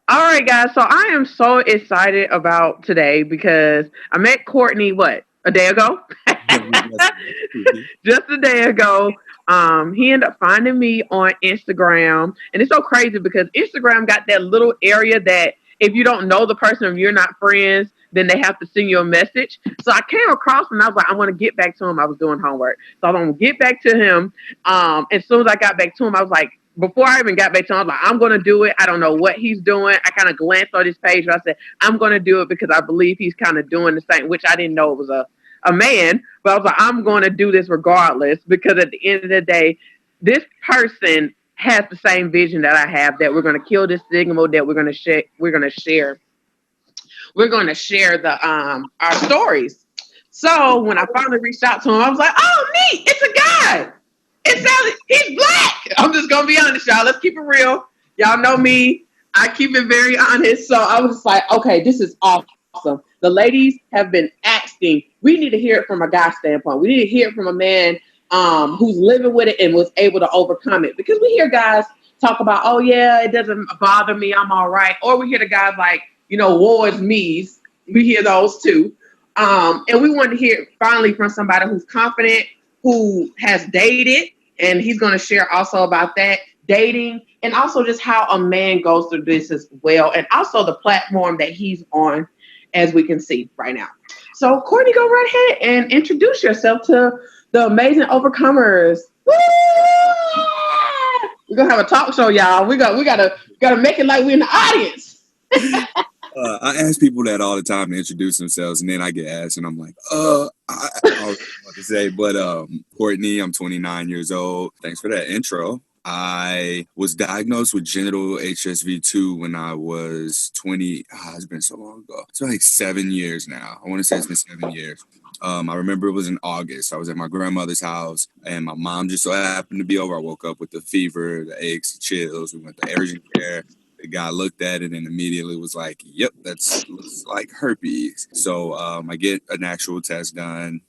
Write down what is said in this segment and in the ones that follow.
All right, guys. So I am so excited about today because I met Courtney, what, a day ago? Yesterday. Just a day ago. He ended up finding me on Instagram. And it's so crazy because Instagram got that little area that if you don't know the person, if you're not friends, then they have to send you a message. So I came across him and I was like, I want to get back to him. I was doing homework. So I'm going to get back to him. As soon as I got back to him, I was like, before I even got back to him, I was like, I'm going to do it. I don't know what he's doing. I kind of glanced on his page and I said, I'm going to do it because I believe he's kind of doing the same, which I didn't know it was a man, but I was like, I'm going to do this regardless because at the end of the day, this person has the same vision that I have that we're going to kill this stigma that we're going to share. We're going to share. We're going to share the our stories. So when I finally reached out to him, I was like, "Oh, neat! It's a guy. He's black." I'm just gonna be honest, y'all. Let's keep it real. Y'all know me. I keep it very honest. So I was just like, okay, this is awesome. The ladies have been asking. We need to hear it from a guy standpoint. We need to hear it from a man who's living with it and was able to overcome it. Because we hear guys talk about, oh yeah, it doesn't bother me. I'm all right. Or we hear the guys like, war is me's. We hear those too. And we want to hear finally from somebody who's confident, who has dated, and he's going to share also about that dating and also just how a man goes through this as well, and also the platform that he's on, as we can see right now. So, Courtney, go right ahead and introduce yourself to the amazing overcomers. Woo! We're gonna have a talk show, y'all. We gotta make it like we're in the audience. I ask people that all the time to introduce themselves, and then I get asked, and I'm like, I don't know what to say. But Courtney, I'm 29 years old. Thanks for that intro. I was diagnosed with genital HSV2 when I was 20. It's been so long ago. It's been like 7 years now. I want to say it's been 7 years. I remember it was in August. I was at my grandmother's house, and my mom just so happened to be over. I woke up with the fever, the aches, the chills. We went to urgent care. The guy looked at it and immediately was like, "Yep, that's looks like herpes." So I get an actual test done,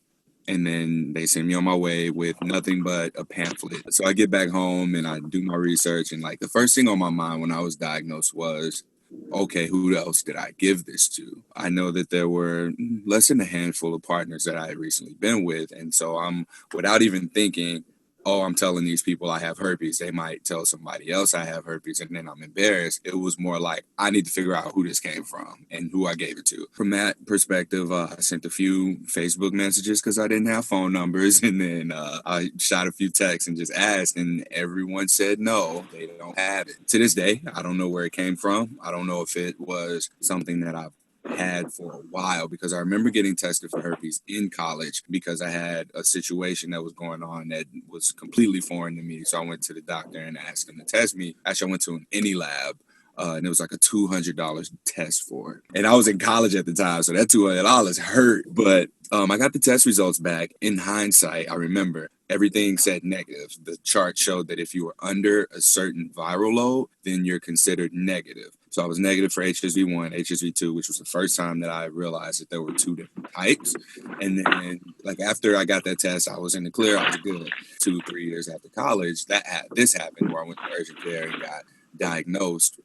and then they send me on my way with nothing but a pamphlet. So I get back home and I do my research, and like the first thing on my mind when I was diagnosed was, okay, who else did I give this to? I know that there were less than a handful of partners that I had recently been with, and so I'm, without even thinking, oh, I'm telling these people I have herpes. They might tell somebody else I have herpes, and then I'm embarrassed. It was more like, I need to figure out who this came from and who I gave it to. From that perspective, I sent a few Facebook messages because I didn't have phone numbers, and then I shot a few texts and just asked, and everyone said no, they don't have it. To this day, I don't know where it came from. I don't know if it was something that I've had for a while, because I remember getting tested for herpes in college because I had a situation that was going on that was completely foreign to me. So I went to the doctor and asked him to test me. Actually, I went to an any lab. And it was like a $200 test for it. And I was in college at the time, so that $200 hurt. But I got the test results back. In hindsight, I remember everything said negative. The chart showed that if you were under a certain viral load, then you're considered negative. So I was negative for HSV1, HSV2, which was the first time that I realized that there were two different types. And then, like, after I got that test, I was in the clear. I was good. 2-3 years after college, this happened, where I went to urgent care and got diagnosed.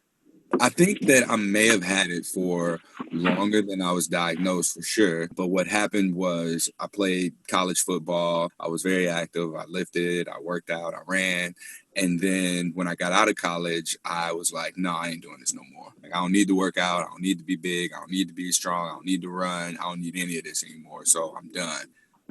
I think that I may have had it for longer than I was diagnosed, for sure. But what happened was I played college football. I was very active. I lifted, I worked out, I ran. And then when I got out of college, I was like, no, I ain't doing this no more. Like, I don't need to work out. I don't need to be big. I don't need to be strong. I don't need to run. I don't need any of this anymore. So I'm done.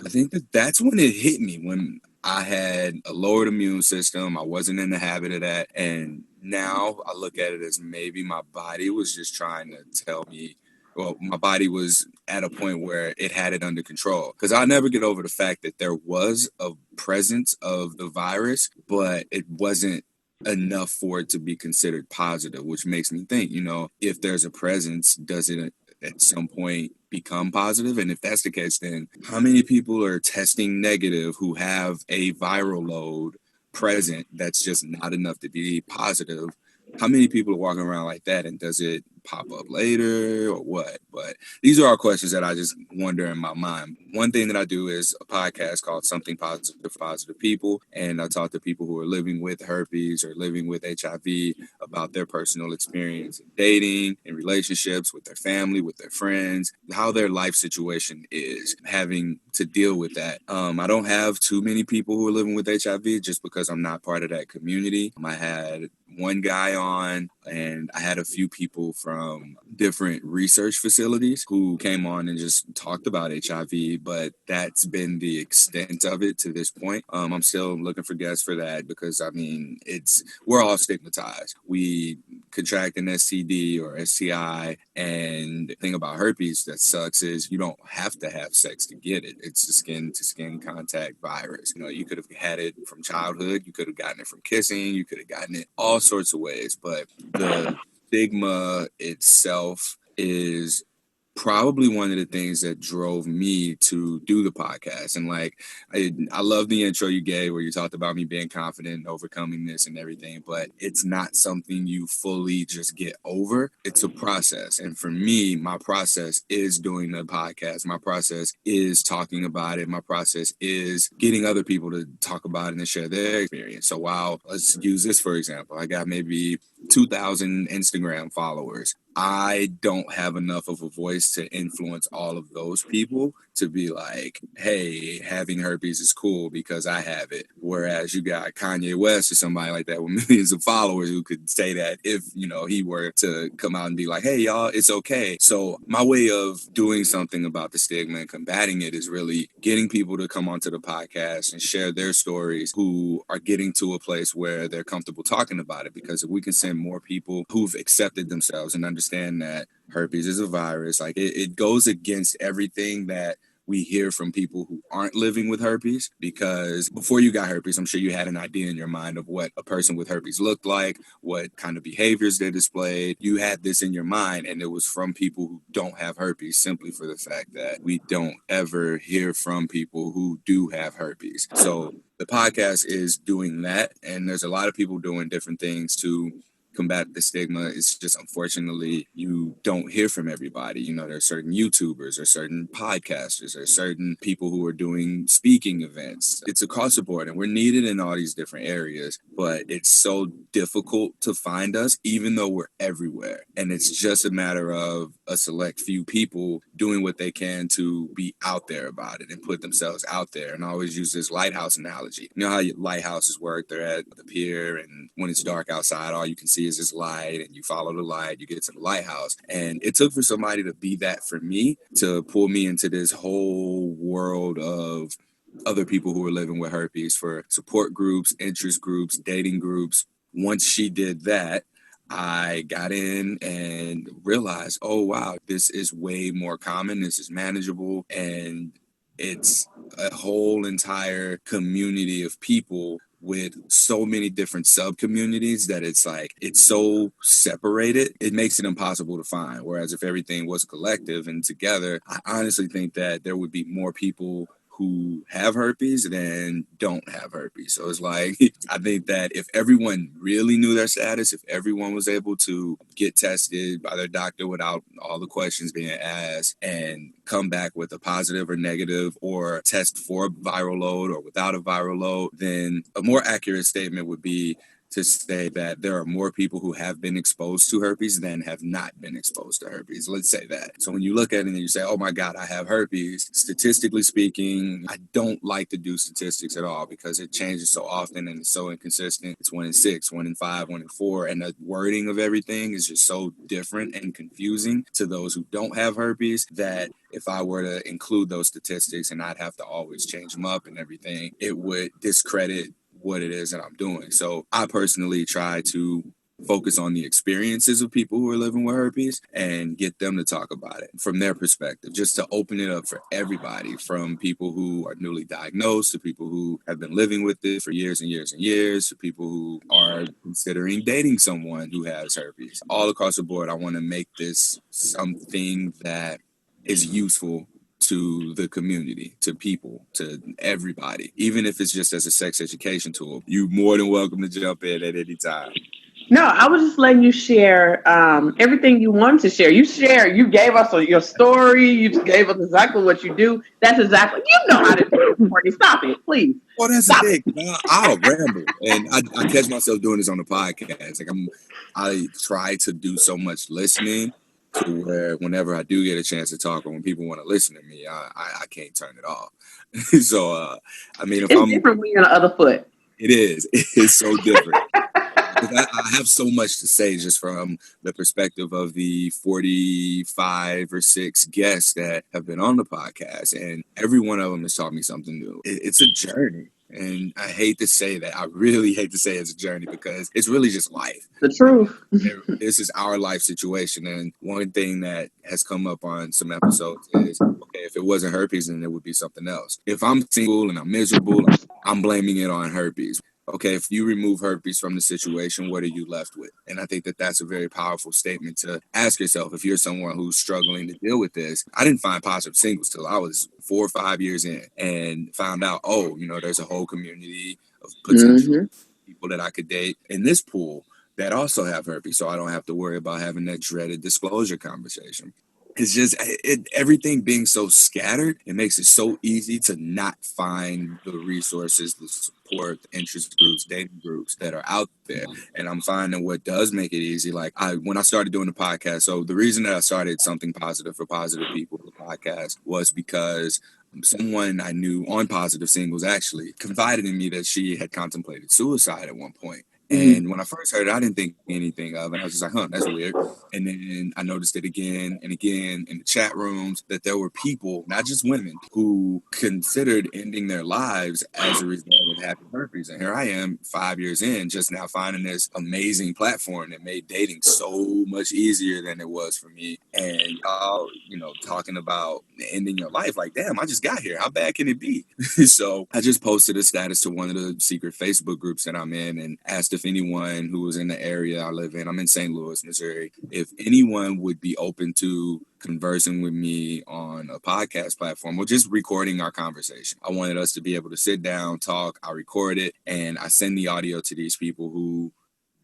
I think that that's when it hit me, when I had a lowered immune system. I wasn't in the habit of that. And now I look at it as maybe my body was just trying to tell me, well, my body was at a point where it had it under control. Because I'll never get over the fact that there was a presence of the virus, but it wasn't enough for it to be considered positive, which makes me think, if there's a presence, does it at some point become positive? And if that's the case, then how many people are testing negative who have a viral load present that's just not enough to be positive? How many people are walking around like that, and does it pop up later or what? But these are all questions that I just wonder in my mind. One thing that I do is a podcast called Something Positive for Positive People. And I talk to people who are living with herpes or living with HIV about their personal experience in dating, in relationships, with their family, with their friends, how their life situation is, having to deal with that. I don't have too many people who are living with HIV just because I'm not part of that community. I had one guy on, and I had a few people from different research facilities who came on and just talked about HIV, but that's been the extent of it to this point. I'm still looking for guests for that because, I mean, we're all stigmatized. We contract an STD or STI, and the thing about herpes that sucks is you don't have to have sex to get it. It's the skin to skin contact virus. You know, you could have had it from childhood, you could have gotten it from kissing, you could have gotten it all sorts of ways, but the stigma itself is probably one of the things that drove me to do the podcast. And like, I love the intro you gave where you talked about me being confident and overcoming this and everything, but it's not something you fully just get over. It's a process. And for me, my process is doing the podcast. My process is talking about it. My process is getting other people to talk about it and share their experience. So while, let's use this for example, I got maybe 2,000 Instagram followers. I don't have enough of a voice to influence all of those people to be like, hey, having herpes is cool because I have it. Whereas you got Kanye West or somebody like that with millions of followers who could say that if, you know, he were to come out and be like, hey, y'all, it's okay. So my way of doing something about the stigma and combating it is really getting people to come onto the podcast and share their stories who are getting to a place where they're comfortable talking about it. Because if we can send more people who've accepted themselves and understand that herpes is a virus, like it goes against everything that we hear from people who aren't living with herpes, because before you got herpes, I'm sure you had an idea in your mind of what a person with herpes looked like, what kind of behaviors they displayed. You had this in your mind, and it was from people who don't have herpes simply for the fact that we don't ever hear from people who do have herpes. So the podcast is doing that, and there's a lot of people doing different things to combat the stigma. It's just unfortunately you don't hear from everybody. You know, there's certain YouTubers or certain podcasters or certain people who are doing speaking events. It's across the board, and we're needed in all these different areas, but it's so difficult to find us even though we're everywhere. And it's just a matter of a select few people doing what they can to be out there about it and put themselves out there. And I always use this lighthouse analogy. You know how lighthouses work? They're at the pier, and when it's dark outside, all you can see is this light, and you follow the light, you get to the lighthouse. And it took for somebody to be that for me, to pull me into this whole world of other people who were living with herpes, for support groups, interest groups, dating groups. Once she did that, I got in and realized, oh, wow, this is way more common. This is manageable. And it's a whole entire community of people with so many different sub communities that it's like, it's so separated, it makes it impossible to find. Whereas if everything was collective and together, I honestly think that there would be more people who have herpes than don't have herpes. So it's like, I think that if everyone really knew their status, if everyone was able to get tested by their doctor without all the questions being asked and come back with a positive or negative, or test for a viral load or without a viral load, then a more accurate statement would be to say that there are more people who have been exposed to herpes than have not been exposed to herpes. Let's say that. So when you look at it and you say, oh my God, I have herpes, statistically speaking, I don't like to do statistics at all because it changes so often and it's so inconsistent. It's 1 in 6, 1 in 5, 1 in 4. And the wording of everything is just so different and confusing to those who don't have herpes that if I were to include those statistics and I'd have to always change them up and everything, it would discredit what it is that I'm doing. So I personally try to focus on the experiences of people who are living with herpes and get them to talk about it from their perspective, just to open it up for everybody, from people who are newly diagnosed to people who have been living with it for years and years and years, to people who are considering dating someone who has herpes. All across the board, I want to make this something that is useful to the community, to people, to everybody, even if it's just as a sex education tool. You're more than welcome to jump in at any time. No, I was just letting you share everything you wanted to share. You gave us your story. You just gave us exactly what you do. That's exactly, you know how to do it, Courtney. Stop it, please. Well, that's the Stop thing. I'll ramble, and I catch myself doing this on the podcast. Like I try to do so much listening to where whenever I do get a chance to talk, or when people want to listen to me, I can't turn it off. So, I mean, if It's I'm, different when you're on the other foot. it is, it's so different. Because I have so much to say just from the perspective of the 45 or 6 guests that have been on the podcast, and every one of them has taught me something new. It's a journey. And I hate to say that. I really hate to say it's a journey because it's really just life. The truth. This is our life situation. And one thing that has come up on some episodes is, okay, if it wasn't herpes, then it would be something else. If I'm single and I'm miserable, I'm blaming it on herpes. Okay, if you remove herpes from the situation, what are you left with? And I think that that's a very powerful statement to ask yourself if you're someone who's struggling to deal with this. I didn't find positive singles till I was 4 or 5 years in and found out, oh, there's a whole community of potential people that I could date in this pool that also have herpes, so I don't have to worry about having that dreaded disclosure conversation. It's just everything being so scattered, it makes it so easy to not find the resources, the support, the interest groups, dating groups that are out there. And I'm finding what does make it easy. Like when I started doing the podcast, so the reason that I started Something Positive for Positive People, the podcast, was because someone I knew on Positive Singles actually confided in me that she had contemplated suicide at one point. And when I first heard it, I didn't think anything of it. I was just like, that's weird. And then I noticed it again and again in the chat rooms that there were people, not just women, who considered ending their lives as a result of having herpes. And here I am 5 years in, just now finding this amazing platform that made dating so much easier than it was for me. And y'all, talking about ending your life, like, damn, I just got here. How bad can it be? So I just posted a status to one of the secret Facebook groups that I'm in and asked if anyone who was in the area I live in, I'm in St. Louis, Missouri, if anyone would be open to conversing with me on a podcast platform or just recording our conversation. I wanted us to be able to sit down, talk. I record it, and I send the audio to these people who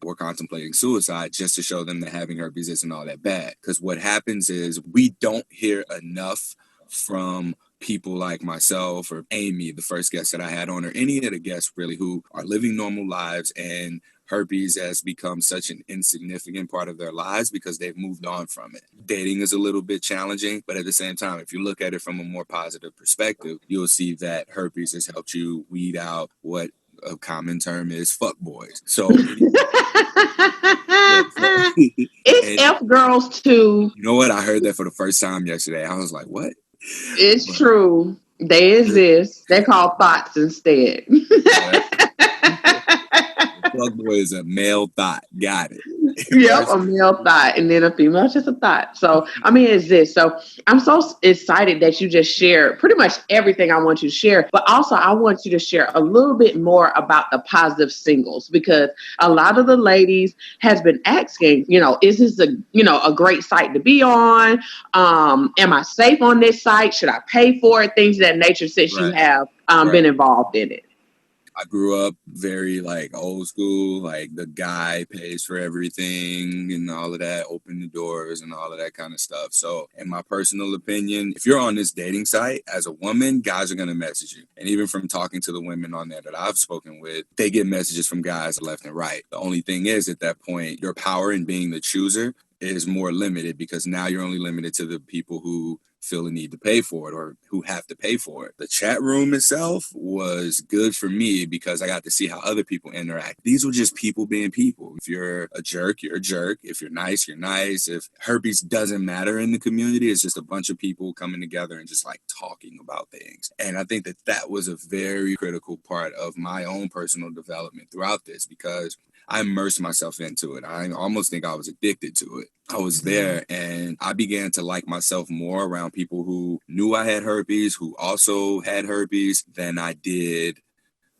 were contemplating suicide just to show them that having herpes isn't all that bad. Because what happens is we don't hear enough from people like myself or Amy, the first guest that I had on, or any of the guests really who are living normal lives, and herpes has become such an insignificant part of their lives because they've moved on from it. Dating is a little bit challenging, but at the same time, if you look at it from a more positive perspective, you'll see that herpes has helped you weed out what a common term is fuckboys. So it's F girls too. You know what? I heard that for the first time yesterday. I was like, what? It's true. They exist. They're called thoughts instead. Fuckboy is a male thought. Got it. Yep, a male thought, and then a female, it's just a thought. So, I mean, it's this. So, I'm so excited that you just shared pretty much everything I want you to share. But also, I want you to share a little bit more about the positive singles, because a lot of the ladies has been asking, is this a great site to be on? Am I safe on this site? Should I pay for it? Things of that nature, since you have been involved in it. I grew up very old school, the guy pays for everything and all of that, open the doors and all of that kind of stuff. So in my personal opinion, if you're on this dating site as a woman, guys are going to message you. And even from talking to the women on there that I've spoken with, they get messages from guys left and right. The only thing is, at that point, your power in being the chooser is more limited, because now you're only limited to the people who feel the need to pay for it or who have to pay for it. The chat room itself was good for me because I got to see how other people interact. These were just people being people. If you're a jerk, you're a jerk. If you're nice, you're nice. If herpes doesn't matter in the community, it's just a bunch of people coming together and just talking about things. And I think that that was a very critical part of my own personal development throughout this, because I immersed myself into it. I almost think I was addicted to it. I was there and I began to like myself more around people who knew I had herpes, who also had herpes, than I did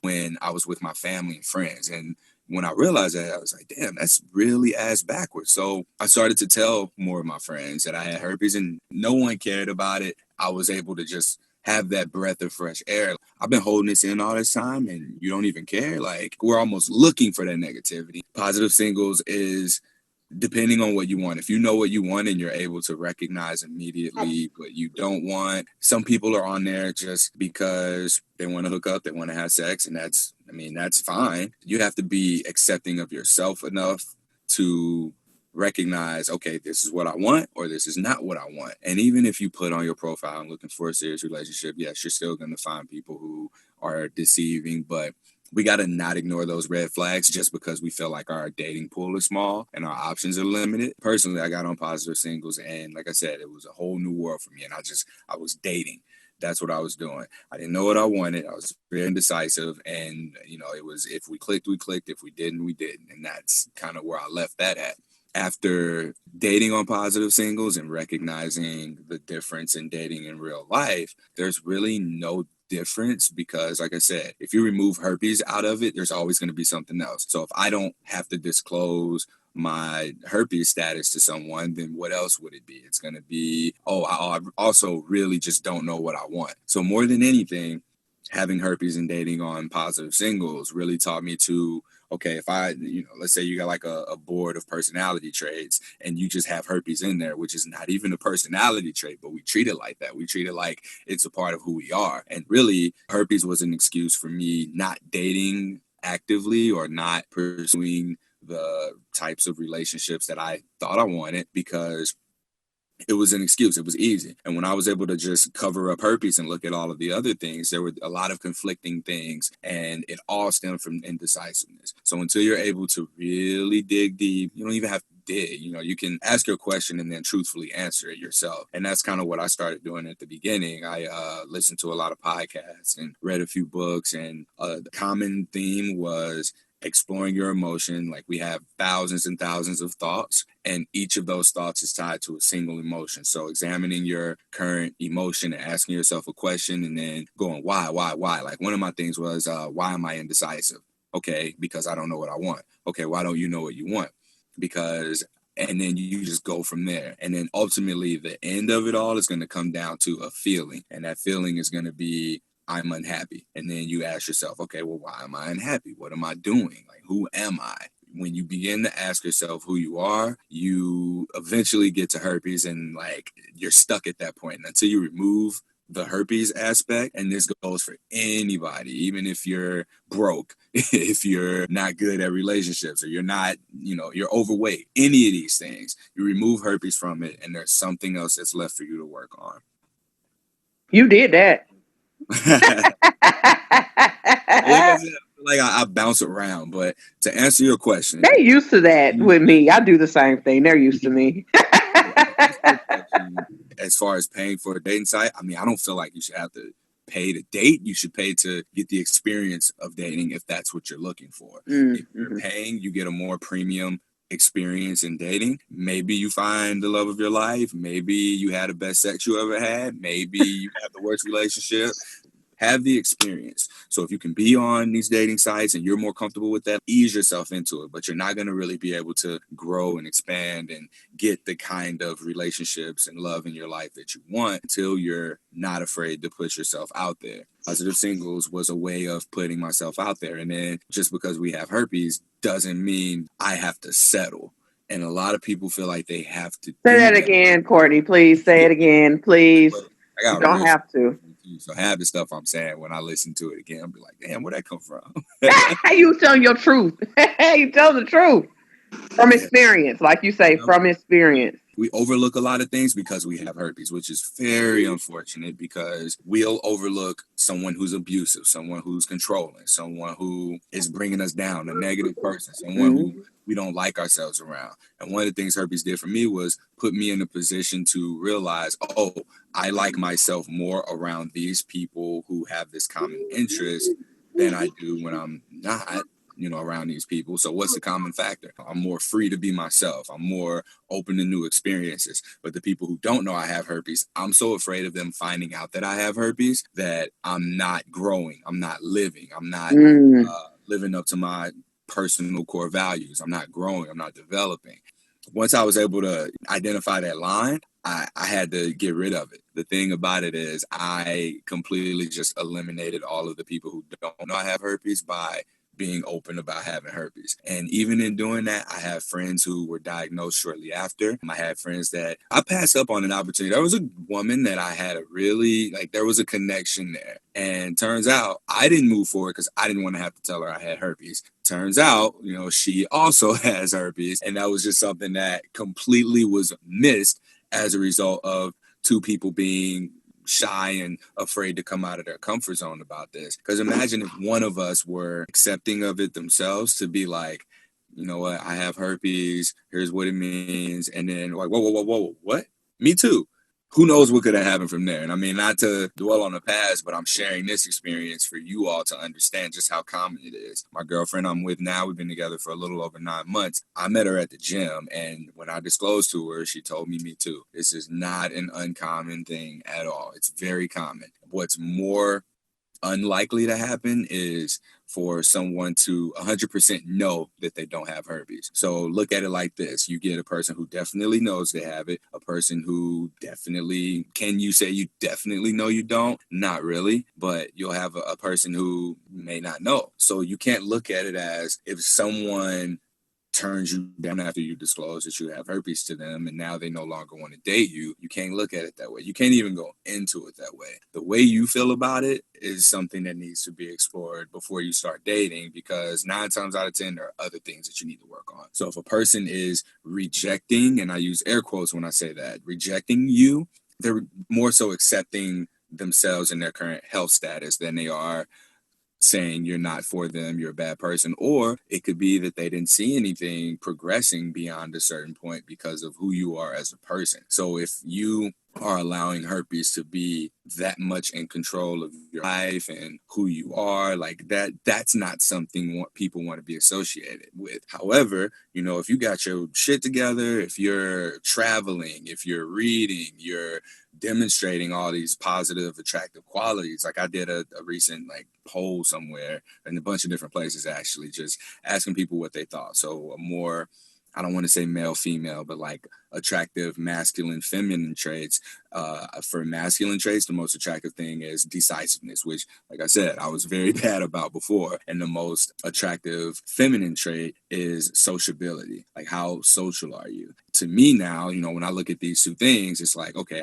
when I was with my family and friends. And when I realized that, I was like, damn, that's really ass backwards. So I started to tell more of my friends that I had herpes, and no one cared about it. I was able to just have that breath of fresh air. I've been holding this in all this time and you don't even care. Like, we're almost looking for that negativity. Positive singles is depending on what you want. If you know what you want and you're able to recognize immediately what you don't want, some people are on there just because they want to hook up, they want to have sex, and that's fine. You have to be accepting of yourself enough to recognize, okay, this is what I want or this is not what I want. And even if you put on your profile, I'm looking for a serious relationship, yes, you're still going to find people who are deceiving, but we got to not ignore those red flags just because we feel like our dating pool is small and our options are limited. Personally, I got on positive singles, and like I said, it was a whole new world for me. And I was dating. That's what I was doing. I didn't know what I wanted. I was very indecisive. And, it was, if we clicked, we clicked. If we didn't, we didn't. And that's kind of where I left that at. After dating on positive singles and recognizing the difference in dating in real life, there's really no difference because, like I said, if you remove herpes out of it, there's always going to be something else. So if I don't have to disclose my herpes status to someone, then what else would it be? It's going to be, I also really just don't know what I want. So more than anything, having herpes and dating on positive singles really taught me to, okay, if I, let's say you got like a board of personality traits and you just have herpes in there, which is not even a personality trait, but we treat it like that. We treat it like it's a part of who we are. And really, herpes was an excuse for me not dating actively or not pursuing the types of relationships that I thought I wanted because it was an excuse. It was easy. And when I was able to just cover up herpes and look at all of the other things, there were a lot of conflicting things, and it all stemmed from indecisiveness. So until you're able to really dig deep, you don't even have to dig. You can ask your question and then truthfully answer it yourself. And that's kind of what I started doing at the beginning. I listened to a lot of podcasts and read a few books, and the common theme was exploring your emotion. Like, we have thousands and thousands of thoughts, and each of those thoughts is tied to a single emotion. So examining your current emotion and asking yourself a question and then going, why? Like, one of my things was, why am I indecisive? Okay, because I don't know what I want. Okay, why don't you know what you want? And then you just go from there. And then ultimately the end of it all is going to come down to a feeling. And that feeling is going to be, I'm unhappy. And then you ask yourself, okay, well, why am I unhappy? What am I doing? Like, who am I? When you begin to ask yourself who you are, you eventually get to herpes, and like, you're stuck at that point. And until you remove the herpes aspect, and this goes for anybody, even if you're broke, if you're not good at relationships, or you're not, you're overweight, any of these things, you remove herpes from it, and there's something else that's left for you to work on. You did that. Like I bounce around, but to answer your question, they're used to that with me. I do the same thing. They're used to me. As far as paying for a dating site, I mean, I don't feel like you should have to pay to date. You should pay to get the experience of dating if that's what you're looking for. Mm-hmm. If you're paying, you get a more premium experience in dating. Maybe you find the love of your life. Maybe you had the best sex you ever had. Maybe you have the worst relationship. Have the experience. So if you can be on these dating sites and you're more comfortable with that, ease yourself into it. But you're not going to really be able to grow and expand and get the kind of relationships and love in your life that you want until you're not afraid to put yourself out there. Positive singles was a way of putting myself out there. And then just because we have herpes doesn't mean I have to settle. And a lot of people feel like they have to. Say that again, Courtney. Please say it again, please. You don't have to. So half the stuff I'm saying, when I listen to it again, I'll be like, damn, where'd that come from? You telling your truth. You tell the truth. From experience, like you say, from experience. We overlook a lot of things because we have herpes, which is very unfortunate, because we'll overlook someone who's abusive, someone who's controlling, someone who is bringing us down, a negative person, someone who we don't like ourselves around. And one of the things herpes did for me was put me in a position to realize, oh, I like myself more around these people who have this common interest than I do when I'm not, around these people. So what's the common factor? I'm more free to be myself. I'm more open to new experiences. But the people who don't know I have herpes, I'm so afraid of them finding out that I have herpes that I'm not growing. I'm not living. I'm not living up to my personal core values. I'm not growing. I'm not developing. Once I was able to identify that line, I had to get rid of it. The thing about it is I completely just eliminated all of the people who don't know I have herpes by being open about having herpes. And even in doing that, I have friends who were diagnosed shortly after. I had friends that I passed up on an opportunity. There was a woman that I had a really, like, there was a connection there. And turns out I didn't move forward because I didn't want to have to tell her I had herpes. Turns out, she also has herpes. And that was just something that completely was missed as a result of two people being shy and afraid to come out of their comfort zone about this. Because imagine if one of us were accepting of it themselves, to be like, you know what, I have herpes, here's what it means, and then like, whoa, what? Me too. Who knows what could have happened from there? And I mean, not to dwell on the past, but I'm sharing this experience for you all to understand just how common it is. My girlfriend I'm with now, we've been together for a little over 9 months. I met her at the gym, and when I disclosed to her, she told me too. This is not an uncommon thing at all. It's very common. What's more unlikely to happen is for someone to 100% know that they don't have herpes. So look at it like this. You get a person who definitely knows they have it, a person who definitely, can you say you definitely know you don't? Not really, but you'll have a person who may not know. So you can't look at it as if someone turns you down after you disclose that you have herpes to them and now they no longer want to date you. You can't look at it that way. You can't even go into it that way. The way you feel about it is something that needs to be explored before you start dating, because 9 times out of 10 there are other things that you need to work on. So if a person is rejecting, and I use air quotes when I say that, rejecting you, they're more so accepting themselves and their current health status than they are saying you're not for them, you're a bad person. Or it could be that they didn't see anything progressing beyond a certain point because of who you are as a person. So if you are allowing herpes to be that much in control of your life and who you are, like that's not something people want to be associated with. However, if you got your shit together, if you're traveling, if you're reading, you're demonstrating all these positive, attractive qualities. Like I did a recent poll somewhere in a bunch of different places, actually, just asking people what they thought. So a more, I don't want to say male, female, but like attractive, masculine, feminine traits. For masculine traits, the most attractive thing is decisiveness, which, like I said, I was very bad about before. And the most attractive feminine trait is sociability. Like, how social are you? To me now, when I look at these two things, it's like, okay,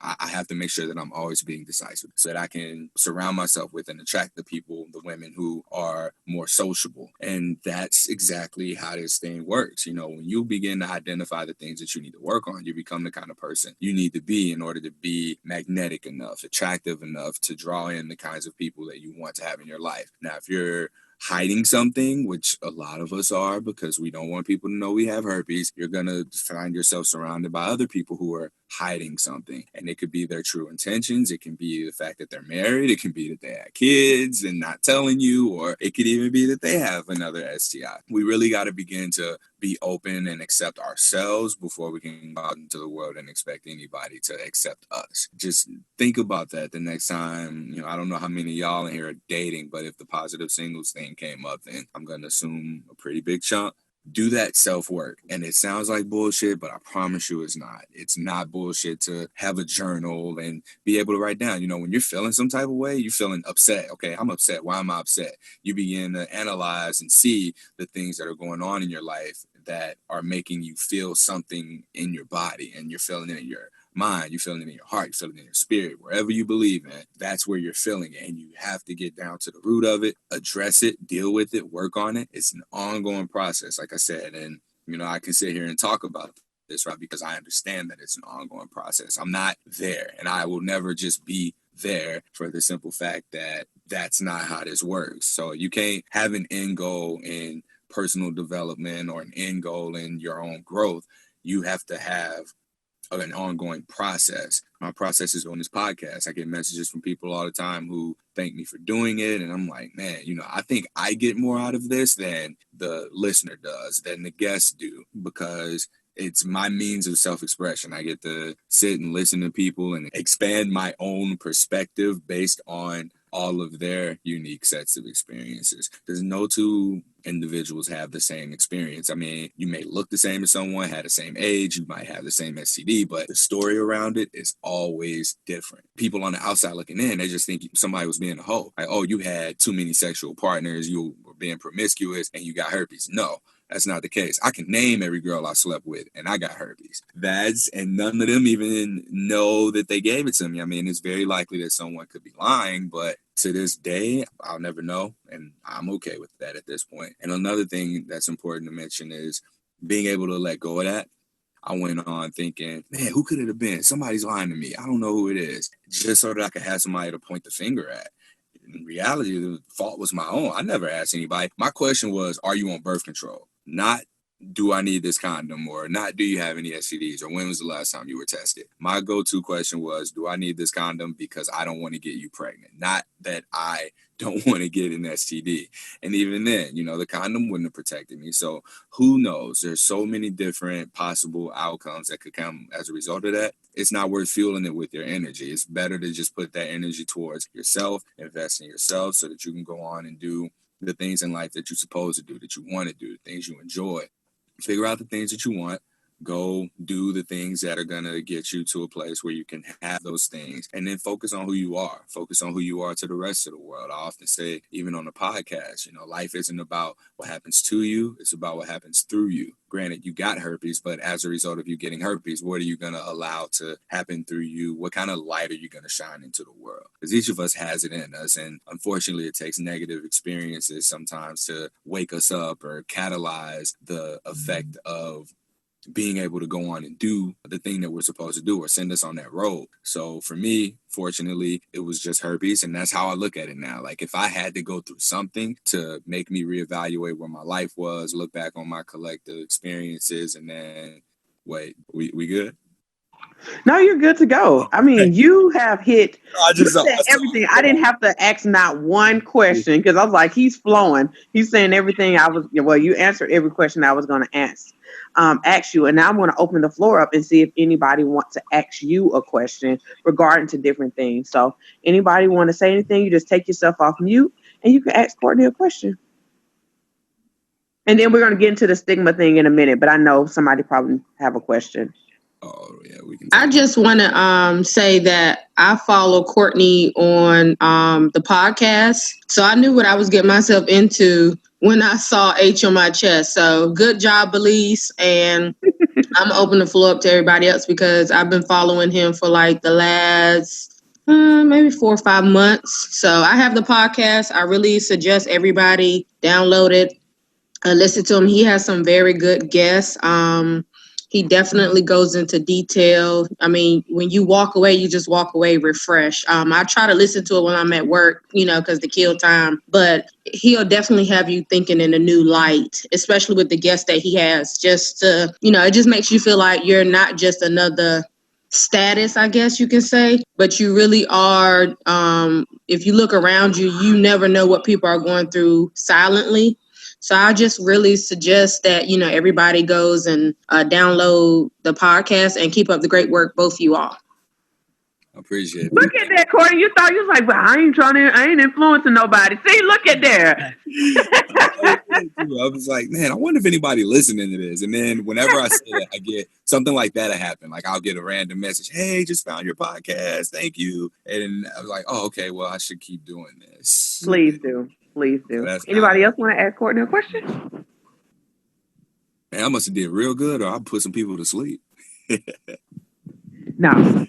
I have to make sure that I'm always being decisive so that I can surround myself with and attract the people, the women who are more sociable. And that's exactly how this thing works. When you begin to identify the things that you need to work on, you become the kind of person you need to be in order to be magnetic enough, attractive enough to draw in the kinds of people that you want to have in your life. Now, if you're hiding something, which a lot of us are because we don't want people to know we have herpes, you're going to find yourself surrounded by other people who are hiding something. And it could be their true intentions. It can be the fact that they're married. It can be that they have kids and not telling you, or it could even be that they have another STI. We really got to begin to be open and accept ourselves before we can go out into the world and expect anybody to accept us. Just think about that the next time. I don't know how many of y'all in here are dating, but if the positive singles thing came up, then I'm going to assume a pretty big chunk. Do that self-work. And it sounds like bullshit, but I promise you it's not. It's not bullshit to have a journal and be able to write down, when you're feeling some type of way, you're feeling upset. Okay, I'm upset. Why am I upset? You begin to analyze and see the things that are going on in your life that are making you feel something in your body, and you're feeling it in your mind, you're feeling it in your heart, you're feeling it in your spirit, wherever you believe in, that's where you're feeling it. And you have to get down to the root of it, address it, deal with it, work on it. It's an ongoing process, like I said. And, I can sit here and talk about this, right? Because I understand that it's an ongoing process. I'm not there, and I will never just be there for the simple fact that that's not how this works. So you can't have an end goal in personal development or an end goal in your own growth. You have to have an ongoing process. My process is on this podcast. I get messages from people all the time who thank me for doing it. And I'm like, man, I think I get more out of this than the listener does, than the guests do, because it's my means of self-expression. I get to sit and listen to people and expand my own perspective based on all of their unique sets of experiences. There's no two individuals have the same experience. I mean, you may look the same as someone, had the same age, you might have the same STD, but the story around it is always different. People on the outside looking in, they just think somebody was being a hoe. Like, oh, you had too many sexual partners, you were being promiscuous, and you got herpes. No. That's not the case. I can name every girl I slept with, and I got herpes. And none of them even know that they gave it to me. I mean, it's very likely that someone could be lying, but to this day, I'll never know, and I'm okay with that at this point. And another thing that's important to mention is being able to let go of that. I went on thinking, man, who could it have been? Somebody's lying to me. I don't know who it is, just so that I could have somebody to point the finger at. In reality, the fault was my own. I never asked anybody. My question was, are you on birth control? Not, do I need this condom, or not, do you have any STDs, or when was the last time you were tested? My go-to question was, do I need this condom because I don't want to get you pregnant? Not that I don't want to get an STD. And even then, the condom wouldn't have protected me. So who knows? There's so many different possible outcomes that could come as a result of that. It's not worth fueling it with your energy. It's better to just put that energy towards yourself, invest in yourself so that you can go on and do the things in life that you're supposed to do, that you want to do, the things you enjoy. Figure out the things that you want. Go do the things that are going to get you to a place where you can have those things, and then focus on who you are. Focus on who you are to the rest of the world. I often say, even on the podcast, life isn't about what happens to you. It's about what happens through you. Granted, you got herpes, but as a result of you getting herpes, what are you going to allow to happen through you? What kind of light are you going to shine into the world? Because each of us has it in us. And unfortunately, it takes negative experiences sometimes to wake us up or catalyze the effect of being able to go on and do the thing that we're supposed to do, or send us on that road. So for me, fortunately, it was just herpes, and that's how I look at it now. Like, if I had to go through something to make me reevaluate where my life was, look back on my collective experiences, and then wait, we good? No, you're good to go. I mean, you have hit everything. I didn't have to ask not one question, because I was like, he's flowing. He's saying everything you answered every question I was going to ask you. And now I'm going to open the floor up and see if anybody wants to ask you a question regarding to different things. So anybody want to say anything, you just take yourself off mute and you can ask Courtney a question. And then we're going to get into the stigma thing in a minute, but I know somebody probably have a question. Oh, yeah, we can. I just want to say that I follow Courtney on the podcast. So I knew what I was getting myself into when I saw H on my chest. So good job, Belize. And I'm open the floor up to everybody else, because I've been following him for like the last maybe 4 or 5 months. So I have the podcast. I really suggest everybody download it and listen to him. He has some very good guests. He definitely goes into detail. I mean, when you walk away, you just walk away refreshed. I try to listen to it when I'm at work, because to kill time. But he'll definitely have you thinking in a new light, especially with the guests that he has. Just to, it just makes you feel like you're not just another status, I guess you can say, but you really are. If you look around you, you never know what people are going through silently. So I just really suggest that, everybody goes and download the podcast and keep up the great work, both of you all. I appreciate it. Look at that, Courtney. You thought you was like, well, I ain't influencing nobody. See, look at there. I was like, man, I wonder if anybody listening to this. And then whenever I say that, I get something like that happen. Like, I'll get a random message. Hey, just found your podcast. Thank you. And I was like, oh, okay, well, I should keep doing this. Please do. Please do. So anybody else want to ask Courtney a question? Man, I must have did real good, or I put some people to sleep. No.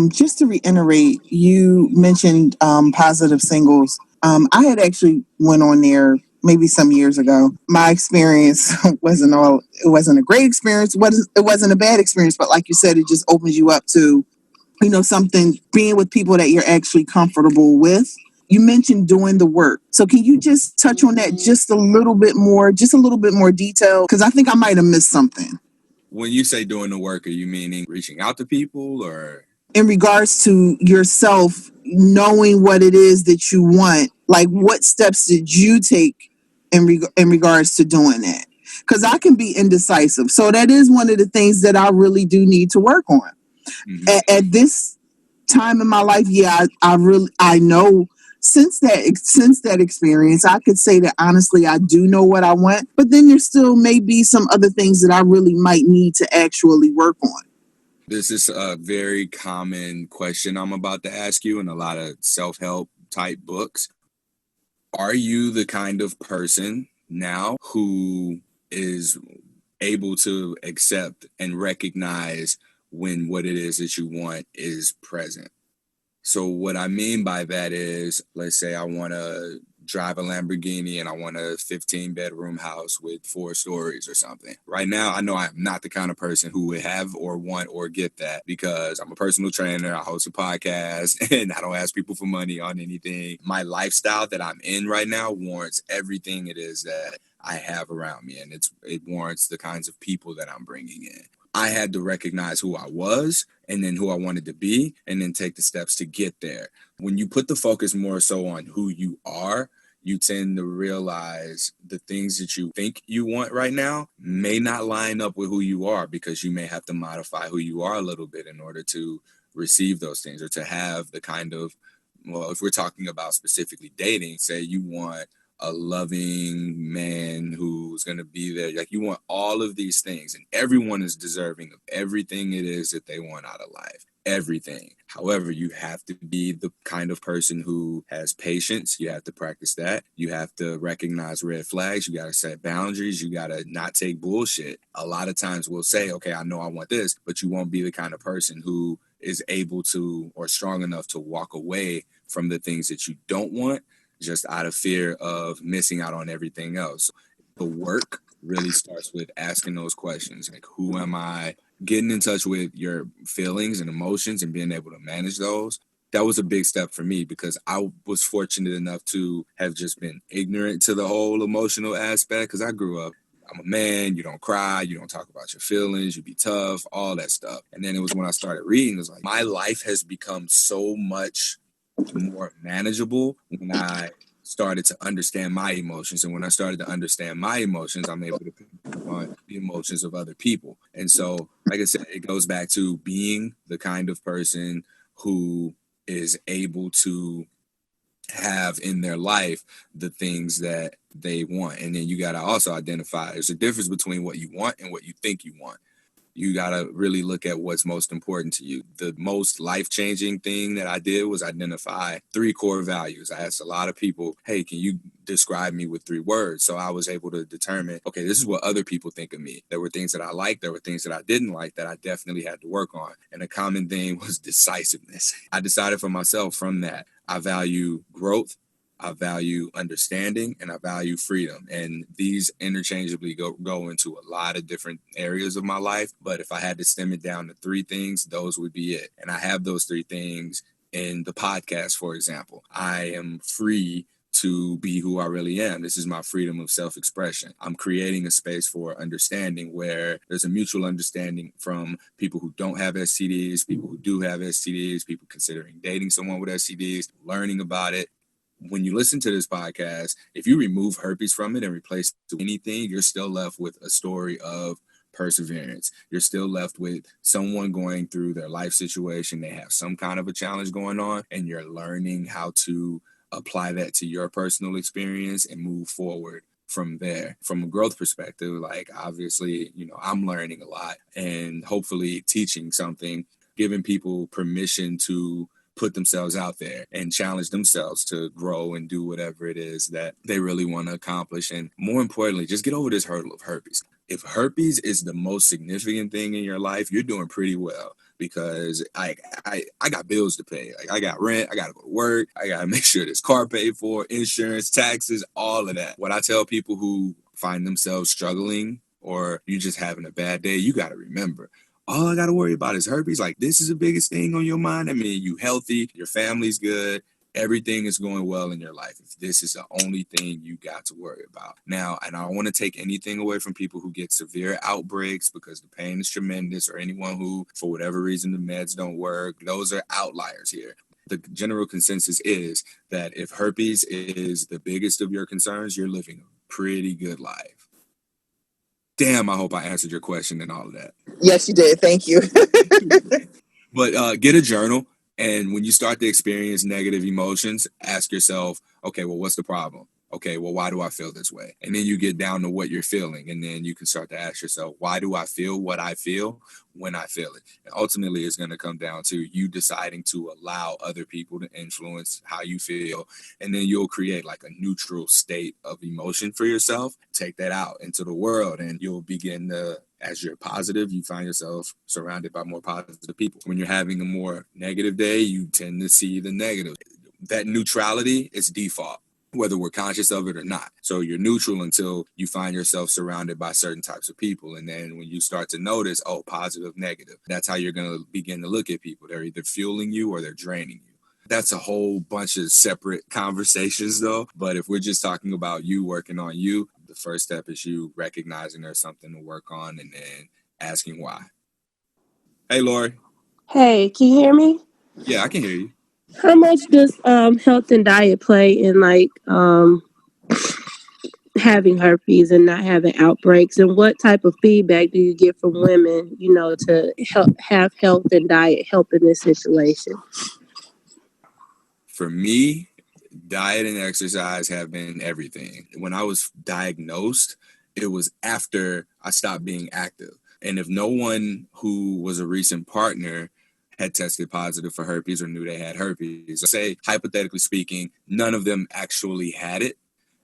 Just to reiterate, you mentioned positive singles. I had actually went on there maybe some years ago. My experience it wasn't a great experience. It wasn't a bad experience, but like you said, it just opens you up to, something, being with people that you're actually comfortable with. You mentioned doing the work. So can you just touch on that just a little bit more detail? Because I think I might have missed something. When you say doing the work, are you meaning reaching out to people, or? In regards to yourself, knowing what it is that you want, like what steps did you take in regards to doing that? Because I can be indecisive. So that is one of the things that I really do need to work on. Mm-hmm. At this time in my life, yeah, I know since that experience, I could say that honestly, I do know what I want, but then there still may be some other things that I really might need to actually work on. This is a very common question I'm about to ask you in a lot of self-help type books. Are you the kind of person now who is able to accept and recognize when what it is that you want is present? So what I mean by that is, let's say I want to drive a Lamborghini and I want a 15-bedroom house with 4 stories or something. Right now, I know I'm not the kind of person who would have or want or get that, because I'm a personal trainer, I host a podcast, and I don't ask people for money on anything. My lifestyle that I'm in right now warrants everything it is that I have around me, and it warrants the kinds of people that I'm bringing in. I had to recognize who I was and then who I wanted to be, and then take the steps to get there. When you put the focus more so on who you are, you tend to realize the things that you think you want right now may not line up with who you are, because you may have to modify who you are a little bit in order to receive those things, or to have the kind of, well, if we're talking about specifically dating, say you want a loving man who's going to be there. Like, you want all of these things, and everyone is deserving of everything it is that they want out of life. Everything. However, you have to be the kind of person who has patience. You have to practice that. You have to recognize red flags. You got to set boundaries. You got to not take bullshit. A lot of times we'll say, okay, I know I want this, but you won't be the kind of person who is able to, or strong enough to, walk away from the things that you don't want, just out of fear of missing out on everything else. The work really starts with asking those questions, like, who am I? Getting in touch with your feelings and emotions and being able to manage those. That was a big step for me, because I was fortunate enough to have just been ignorant to the whole emotional aspect, because I grew up, I'm a man, you don't cry, you don't talk about your feelings, you be tough, all that stuff. And then it was when I started reading, it was like, my life has become so much more manageable when I started to understand my emotions. And when I started to understand my emotions, I'm able to pick up on the emotions of other people. And so, like I said, it goes back to being the kind of person who is able to have in their life the things that they want. And then you got to also identify, there's a difference between what you want and what you think you want. You got to really look at what's most important to you. The most life-changing thing that I did was identify 3 core values. I asked a lot of people, hey, can you describe me with 3 words? So I was able to determine, okay, this is what other people think of me. There were things that I liked. There were things that I didn't like that I definitely had to work on. And a common thing was decisiveness. I decided for myself from that, I value growth, I value understanding, and I value freedom. And these interchangeably go into a lot of different areas of my life. But if I had to stem it down to 3 things, those would be it. And I have those 3 things in the podcast, for example. I am free to be who I really am. This is my freedom of self-expression. I'm creating a space for understanding where there's a mutual understanding from people who don't have STDs, people who do have STDs, people considering dating someone with STDs, learning about it. When you listen to this podcast, if you remove herpes from it and replace it with anything, you're still left with a story of perseverance. You're still left with someone going through their life situation. They have some kind of a challenge going on, and you're learning how to apply that to your personal experience and move forward from there. From a growth perspective, like, obviously, I'm learning a lot and hopefully teaching something, giving people permission to put themselves out there and challenge themselves to grow and do whatever it is that they really want to accomplish. And more importantly, just get over this hurdle of herpes. If herpes is the most significant thing in your life, you're doing pretty well, because I got bills to pay. Like, I got rent, I got to go to work, I got to make sure this car paid for, insurance, taxes, all of that. What I tell people who find themselves struggling, or you just having a bad day, you got to remember, all I got to worry about is herpes. Like, this is the biggest thing on your mind. I mean, you healthy, your family's good, everything is going well in your life. If this is the only thing you got to worry about. Now, and I don't want to take anything away from people who get severe outbreaks, because the pain is tremendous, or anyone who, for whatever reason, the meds don't work. Those are outliers here. The general consensus is that if herpes is the biggest of your concerns, you're living a pretty good life. Damn, I hope I answered your question and all of that. Yes, you did. Thank you. But get a journal. And when you start to experience negative emotions, ask yourself, okay, well, what's the problem? Okay, well, why do I feel this way? And then you get down to what you're feeling. And then you can start to ask yourself, why do I feel what I feel when I feel it? And ultimately, it's going to come down to you deciding to allow other people to influence how you feel. And then you'll create like a neutral state of emotion for yourself. Take that out into the world, and you'll begin to, as you're positive, you find yourself surrounded by more positive people. When you're having a more negative day, you tend to see the negative. That neutrality is default, whether we're conscious of it or not. So you're neutral until you find yourself surrounded by certain types of people. And then when you start to notice, oh, positive, negative, that's how you're going to begin to look at people. They're either fueling you or they're draining you. That's a whole bunch of separate conversations, though. But if we're just talking about you working on you, the first step is you recognizing there's something to work on and then asking why. Hey, Lori. Hey, can you hear me? Yeah, I can hear you. How much does health and diet play in like having herpes and not having outbreaks? And what type of feedback do you get from women, to have health and diet help in this situation? For me, diet and exercise have been everything. When I was diagnosed, it was after I stopped being active. And if no one who was a recent partner had tested positive for herpes or knew they had herpes, say, hypothetically speaking, none of them actually had it,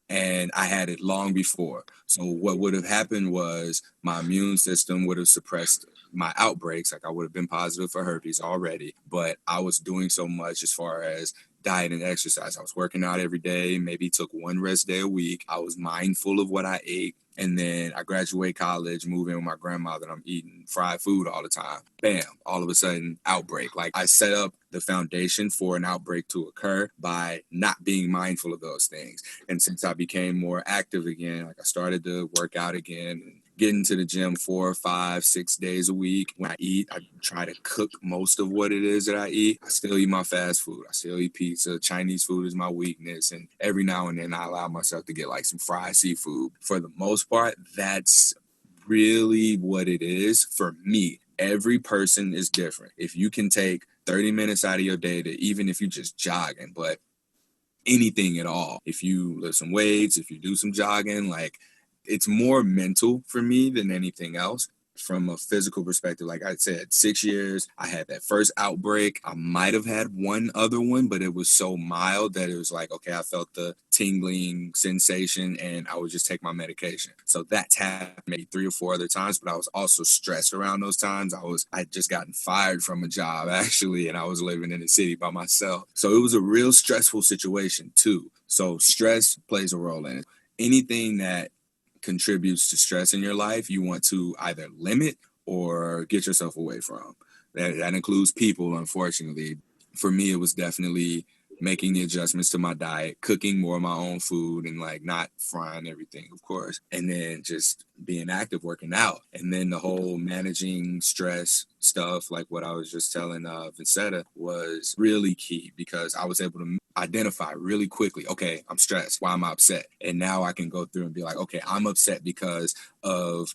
and I had it long before. So what would have happened was my immune system would have suppressed my outbreaks. Like I would have been positive for herpes already, but I was doing so much as far as diet and exercise. I was working out every day, maybe took one rest day a week. I was mindful of what I ate. And then I graduate college, move in with my grandmother, and I'm eating fried food all the time. Bam, all of a sudden, outbreak. Like I set up the foundation for an outbreak to occur by not being mindful of those things. And since I became more active again, like I started to work out again, and get into the gym 4, 5, 6 days a week. When I eat, I try to cook most of what it is that I eat. I still eat my fast food. I still eat pizza. Chinese food is my weakness. And every now and then I allow myself to get like some fried seafood. For the most part, that's really what it is for me. Every person is different. If you can take 30 minutes out of your day to, even if you're just jogging, but anything at all, if you lift some weights, if you do some jogging, like it's more mental for me than anything else. From a physical perspective, like I said, 6 years, I had that first outbreak. I might have had one other one, but it was so mild that it was like, okay, I felt the tingling sensation and I would just take my medication. So that's happened maybe 3 or 4 other times, but I was also stressed around those times. I'd just gotten fired from a job actually, and I was living in the city by myself. So it was a real stressful situation too. So stress plays a role in it. Anything that contributes to stress in your life, you want to either limit or get yourself away from. That includes people, unfortunately. For me, it was definitely making the adjustments to my diet, cooking more of my own food and like not frying everything, of course. And then just being active, working out. And then the whole managing stress stuff, like what I was just telling Vincetta, was really key because I was able to identify really quickly, okay, I'm stressed. Why am I upset? And now I can go through and be like, okay, I'm upset because of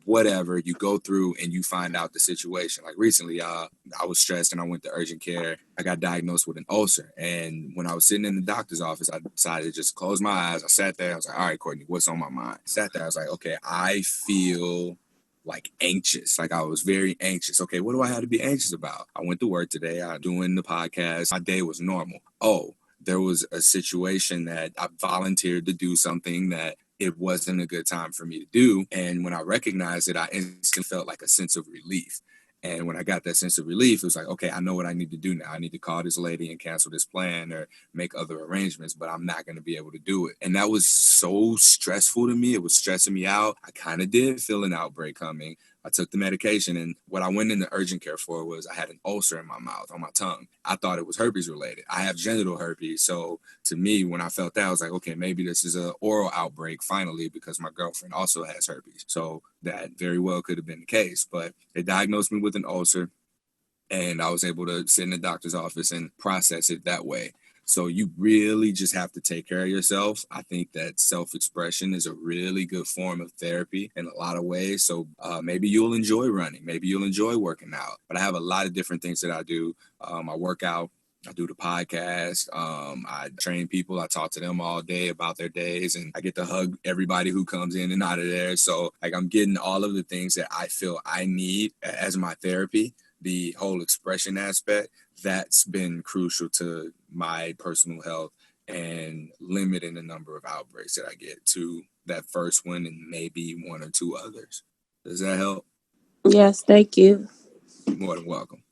whatever. You go through and you find out the situation. Like recently, I was stressed and I went to urgent care. I got diagnosed with an ulcer. And when I was sitting in the doctor's office, I decided to just close my eyes. I sat there. I was like, all right, Courtney, what's on my mind? I sat there. I was like, okay, I feel like anxious. Like I was very anxious. Okay, what do I have to be anxious about? I went to work today. I'm doing the podcast. My day was normal. Oh, there was a situation that I volunteered to do something that it wasn't a good time for me to do. And when I recognized it, I instantly felt like a sense of relief. And when I got that sense of relief, it was like, okay, I know what I need to do now. I need to call this lady and cancel this plan or make other arrangements, but I'm not going to be able to do it. And that was so stressful to me. It was stressing me out. I kind of did feel an outbreak coming. I took the medication, and what I went into urgent care for was I had an ulcer in my mouth, on my tongue. I thought it was herpes related. I have genital herpes. So to me, when I felt that, I was like, okay, maybe this is an oral outbreak finally because my girlfriend also has herpes. So that very well could have been the case. But they diagnosed me with an ulcer, and I was able to sit in the doctor's office and process it that way. So you really just have to take care of yourself. I think that self-expression is a really good form of therapy in a lot of ways. So maybe you'll enjoy running, maybe you'll enjoy working out. But I have a lot of different things that I do. I work out, I do the podcast. I train people. I talk to them all day about their days, and I get to hug everybody who comes in and out of there. So like I'm getting all of the things that I feel I need as my therapy. The whole expression aspect, that's been crucial to my personal health and limiting the number of outbreaks that I get to that first one and maybe one or two others. Does that help? Yes, thank you. You're more than welcome.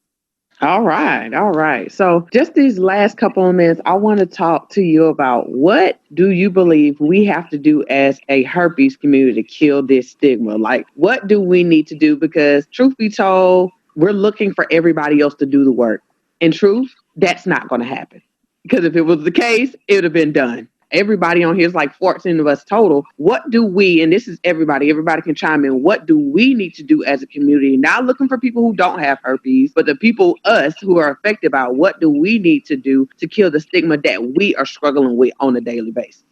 All right. All right. So, just these last couple of minutes, I want to talk to you about what do you believe we have to do as a herpes community to kill this stigma? Like, what do we need to do? Because, truth be told, we're looking for everybody else to do the work. In truth, that's not going to happen. Because if it was the case, it would have been done. Everybody on here is like 14 of us total. What do we, and this is everybody can chime in, what do we need to do as a community? Not looking for people who don't have herpes, but the people, us, who are affected by it, what do we need to do to kill the stigma that we are struggling with on a daily basis?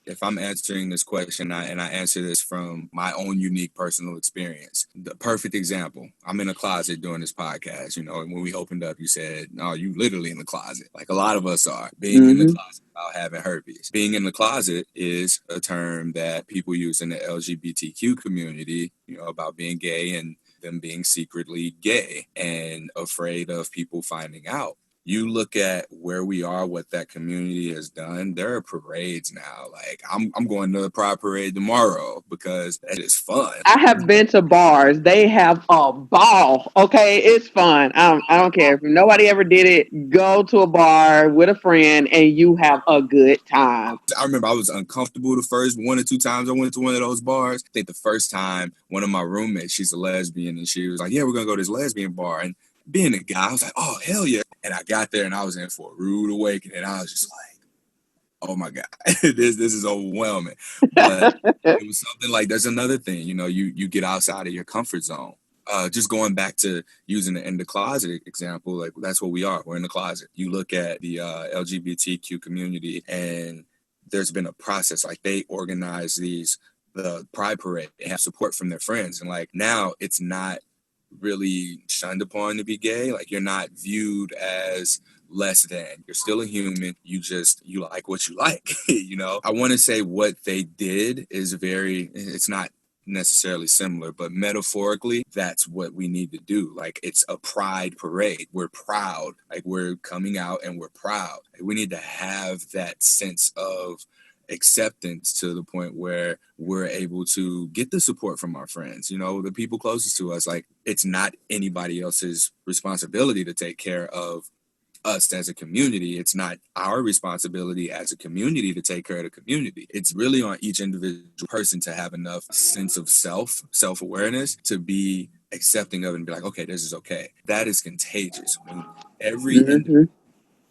If I'm answering this question, and I answer this from my own unique personal experience, the perfect example, I'm in a closet doing this podcast. You know, and when we opened up, you said, no, you literally in the closet. Like a lot of us are. Being in the closet about having herpes. Being in the closet is a term that people use in the LGBTQ community, you know, about being gay and them being secretly gay and afraid of people finding out. You look at where we are, what that community has done. There are parades now. Like I'm going to a Pride parade tomorrow because that is fun. I have been to bars. They have a ball. Okay, it's fun. I don't care if nobody ever did it. Go to a bar with a friend and you have a good time. I remember I was uncomfortable the first 1 or 2 times I went to one of those bars. I think the first time, one of my roommates, she's a lesbian, and she was like, "Yeah, we're gonna go to this lesbian bar." And being a guy, I was like, "Oh hell yeah!" And I got there and I was in for a rude awakening. I was just like, "Oh my god, this is overwhelming." But it was something like, there's another thing, you know, you get outside of your comfort zone. Just going back to using the in the closet example, like that's what we are. We're in the closet. You look at the LGBTQ community, and there's been a process. Like they organize the Pride Parade, they have support from their friends, and like now it's not really shunned upon to be gay. Like you're not viewed as less than. You're still a human. You like what you like. You know, I want to say what they did is it's not necessarily similar, but metaphorically, that's what we need to do. Like it's a pride parade. We're proud. Like we're coming out and we're proud. Like, we need to have that sense of acceptance to the point where we're able to get the support from our friends, you know, the people closest to us. Like it's not anybody else's responsibility to take care of us as a community. It's not our responsibility as a community to take care of the community. It's really on each individual person to have enough sense of self-awareness to be accepting of it and be like, okay, this is okay. That is contagious. When every individual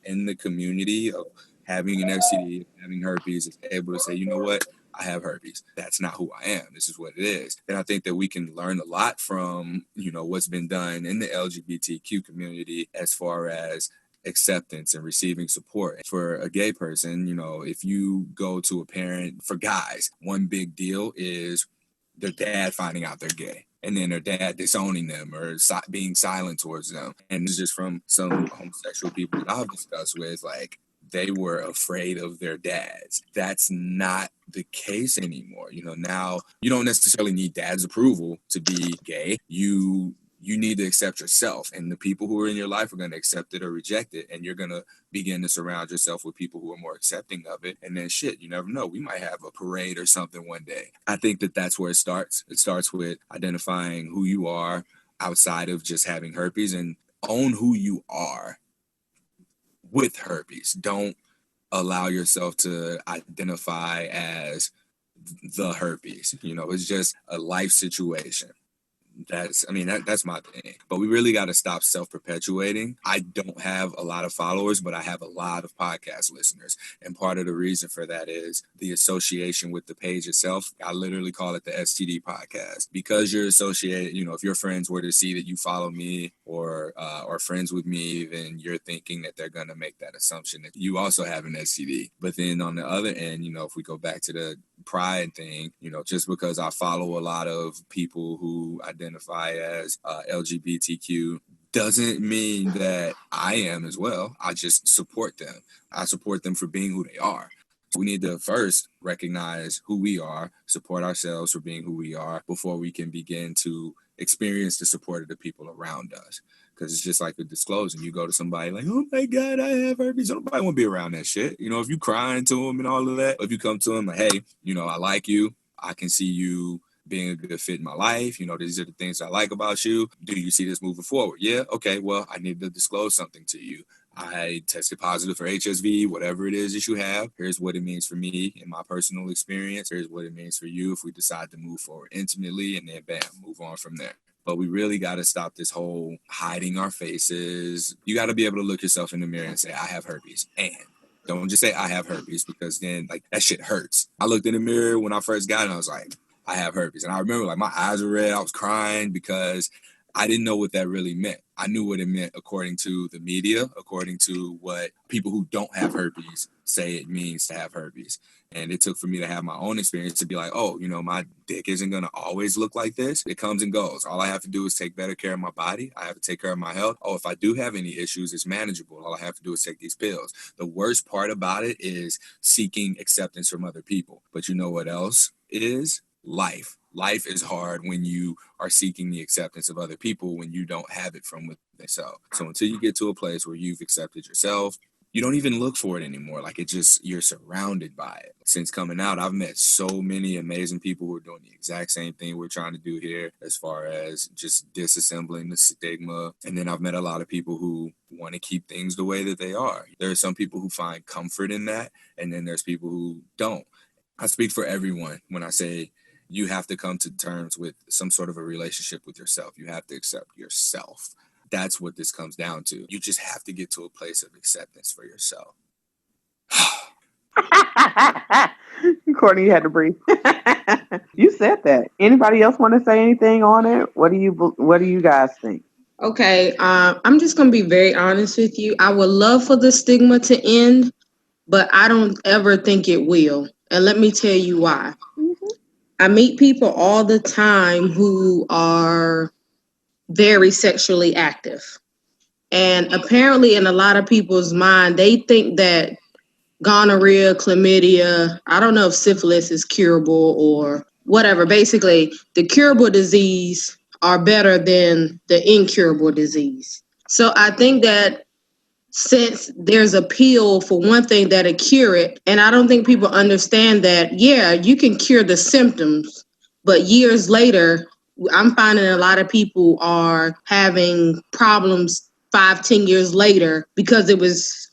in the community of having an STD, having herpes, is able to say, you know what, I have herpes. That's not who I am. This is what it is. And I think that we can learn a lot from, you know, what's been done in the LGBTQ community as far as acceptance and receiving support. For a gay person, you know, if you go to a parent, for guys, one big deal is their dad finding out they're gay, and then their dad disowning them or being silent towards them. And it's just from some homosexual people that I've discussed with, like, they were afraid of their dads. That's not the case anymore. You know, now you don't necessarily need dad's approval to be gay. You need to accept yourself, and the people who are in your life are going to accept it or reject it. And you're going to begin to surround yourself with people who are more accepting of it. And then you never know. We might have a parade or something one day. I think that that's where it starts. It starts with identifying who you are outside of just having herpes, and own who you are with herpes. Don't allow yourself to identify as the herpes. You know, it's just a life situation. That's my thing. But we really got to stop self-perpetuating. I don't have a lot of followers, but I have a lot of podcast listeners. And part of the reason for that is the association with the page itself. I literally call it the STD podcast because you're associated, if your friends were to see that you follow me or are friends with me, then you're thinking that they're going to make that assumption that you also have an STD. But then on the other end, if we go back to the pride thing, just because I follow a lot of people who identify as LGBTQ doesn't mean that I am as well. I just support them. I support them for being who they are. So we need to first recognize who we are, support ourselves for being who we are before we can begin to experience the support of the people around us. Because it's just like a disclosing. You go to somebody like, oh my God, I have herpes. Nobody want to be around that shit. If you crying to them and all of that, if you come to them like, hey, I like you. I can see you being a good fit in my life. These are the things I like about you. Do you see this moving forward? Yeah. Okay. Well, I need to disclose something to you. I tested positive for HSV, whatever it is that you have. Here's what it means for me in my personal experience. Here's what it means for you if we decide to move forward intimately, and then bam, move on from there. But we really got to stop this whole hiding our faces. You got to be able to look yourself in the mirror and say, I have herpes. And don't just say I have herpes, because then that shit hurts. I looked in the mirror when I first got it and I was like, I have herpes. And I remember my eyes were red. I was crying because I didn't know what that really meant. I knew what it meant according to the media, according to what people who don't have herpes say it means to have herpes. And it took for me to have my own experience to be like, oh, my dick isn't going to always look like this. It comes and goes. All I have to do is take better care of my body. I have to take care of my health. Oh, if I do have any issues, it's manageable. All I have to do is take these pills. The worst part about it is seeking acceptance from other people. But you know what else it is? Life. Life is hard when you are seeking the acceptance of other people when you don't have it from within yourself. So until you get to a place where you've accepted yourself, you don't even look for it anymore. You're surrounded by it. Since coming out, I've met so many amazing people who are doing the exact same thing we're trying to do here as far as just disassembling the stigma. And then I've met a lot of people who want to keep things the way that they are. There are some people who find comfort in that, and then there's people who don't. I speak for everyone when I say you have to come to terms with some sort of a relationship with yourself. You have to accept yourself. That's what this comes down to. You just have to get to a place of acceptance for yourself. Courtney, you had to breathe. You said that. Anybody else want to say anything on it? What do you guys think? Okay, I'm just going to be very honest with you. I would love for the stigma to end, but I don't ever think it will. And let me tell you why. Mm-hmm. I meet people all the time who are very sexually active. And apparently in a lot of people's mind, they think that gonorrhea, chlamydia, I don't know if syphilis is curable or whatever. Basically, the curable disease are better than the incurable disease. So I think that since there's a pill for one thing that'll cure it, and I don't think people understand that, yeah, you can cure the symptoms, but years later, I'm finding a lot of people are having problems 5-10 years later because it was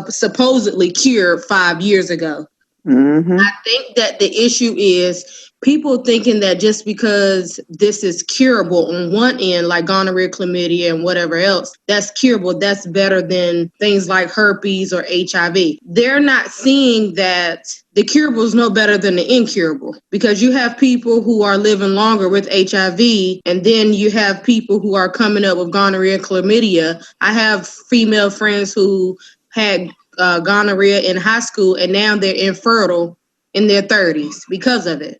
supposedly cured 5 years ago. Mm-hmm. I think that the issue is people thinking that just because this is curable on one end, like gonorrhea, chlamydia, and whatever else, that's curable, that's better than things like herpes or HIV. They're not seeing that the curable is no better than the incurable, because you have people who are living longer with HIV, and then you have people who are coming up with gonorrhea, chlamydia. I have female friends who had gonorrhea in high school, and now they're infertile in their 30s because of it.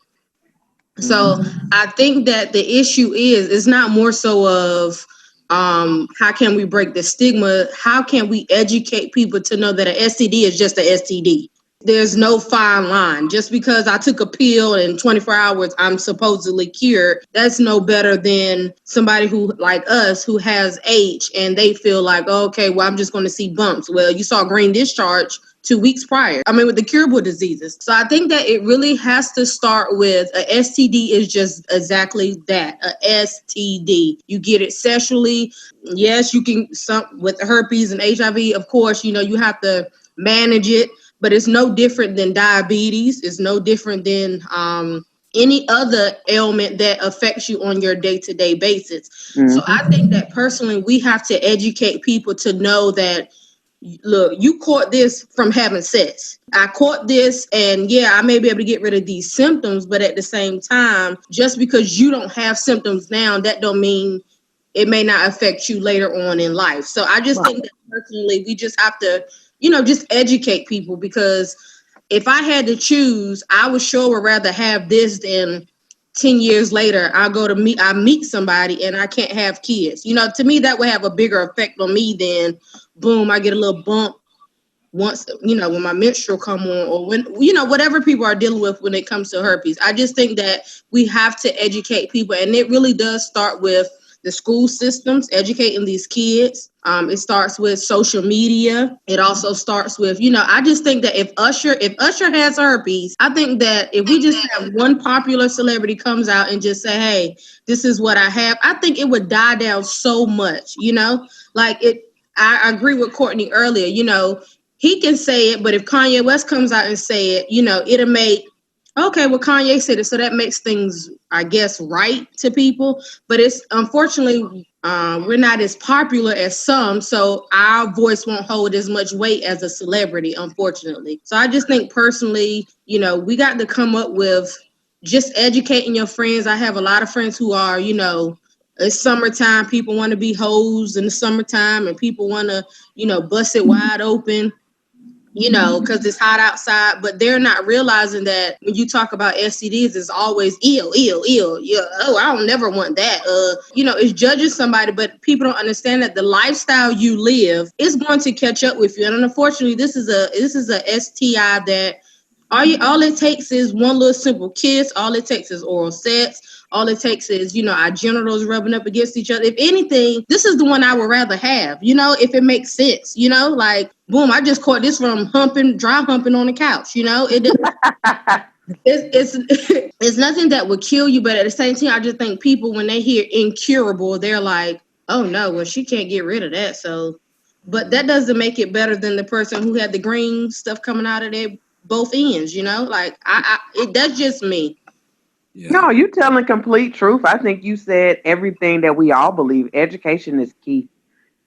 So I think that the issue is, it's not more so of how can we break the stigma? How can we educate people to know that an STD is just an STD? There's no fine line. Just because I took a pill and in 24 hours I'm supposedly cured, that's no better than somebody who, like us, who has H and they feel like, oh, okay, well, I'm just going to see bumps. Well, you saw green discharge 2 weeks prior. I mean, with the curable diseases. So I think that it really has to start with a STD is just exactly that, a STD. You get it sexually. Yes, you can, with herpes and HIV, of course, you have to manage it. But it's no different than diabetes. It's no different than any other ailment that affects you on your day-to-day basis. Mm-hmm. So I think that personally, we have to educate people to know that, look, you caught this from having sex. I caught this, and yeah, I may be able to get rid of these symptoms, but at the same time, just because you don't have symptoms now, that don't mean it may not affect you later on in life. So I just think that personally, we just have to, just educate people, because if I had to choose, I would rather have this than 10 years later, I meet somebody and I can't have kids. To me, that would have a bigger effect on me than, boom, I get a little bump once, when my menstrual come on, or when, whatever people are dealing with when it comes to herpes. I just think that we have to educate people, and it really does start with the school systems, educating these kids. It starts with social media. It also starts with, I just think that if Usher has herpes, I think that if we just have one popular celebrity comes out and just say, hey, this is what I have, I think it would die down so much, I agree with Courtney earlier, he can say it, but if Kanye West comes out and say it, it'll make, okay, well, Kanye said it, so that makes things, I guess, right to people. But it's unfortunately, we're not as popular as some, so our voice won't hold as much weight as a celebrity, unfortunately. So I just think personally, we got to come up with just educating your friends. I have a lot of friends who are, it's summertime, people want to be hoes in the summertime, and people want to, bust it wide open, because it's hot outside, but they're not realizing that when you talk about STDs, it's always ill. Yeah, oh, I don't never want that. It's judging somebody, but people don't understand that the lifestyle you live is going to catch up with you. And unfortunately, this is a STI that all it takes is one little simple kiss. All it takes is oral sex. All it takes is, our genitals rubbing up against each other. If anything, this is the one I would rather have, if it makes sense, like, boom, I just caught this from dry humping on the couch, it's nothing that would kill you. But at the same time, I just think people, when they hear incurable, they're like, oh no, well, she can't get rid of that. So, but that doesn't make it better than the person who had the green stuff coming out of their both ends, that's just me. Yeah. No, you telling complete truth. I think you said everything that we all believe. Education is key.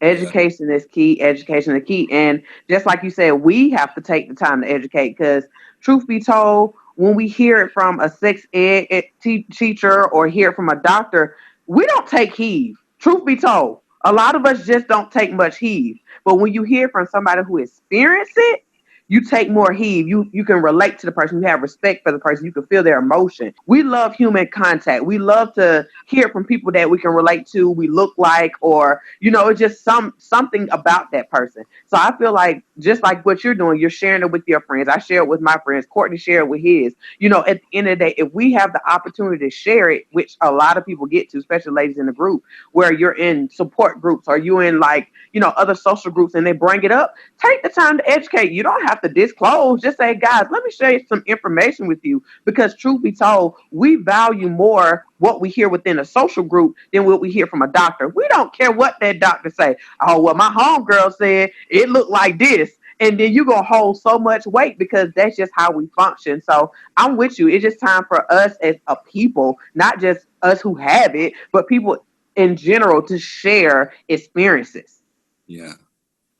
Education is key. Education is key. And just like you said, we have to take the time to educate, because truth be told, when we hear it from a sex ed teacher or hear it from a doctor, we don't take heed. Truth be told, a lot of us just don't take much heed. But when you hear from somebody who experienced it, you take more heed. You can relate to the person. You have respect for the person. You can feel their emotion. We love human contact. We love to hear from people that we can relate to, we look like, or it's just something about that person. So I feel like, just like what you're doing, you're sharing it with your friends. I share it with my friends. Courtney shared it with his. At the end of the day, if we have the opportunity to share it, which a lot of people get to, especially ladies in the group, where you're in support groups or you in other social groups, and they bring it up, take the time to educate. You don't have to disclose. Just say, guys, let me share some information with you, because truth be told, we value more what we hear within a social group than what we hear from a doctor. We don't care what that doctor say. Oh, well, my homegirl said it looked like this. And then you're going to hold so much weight, because that's just how we function. So I'm with you. It's just time for us as a people, not just us who have it, but people in general, to share experiences. Yeah.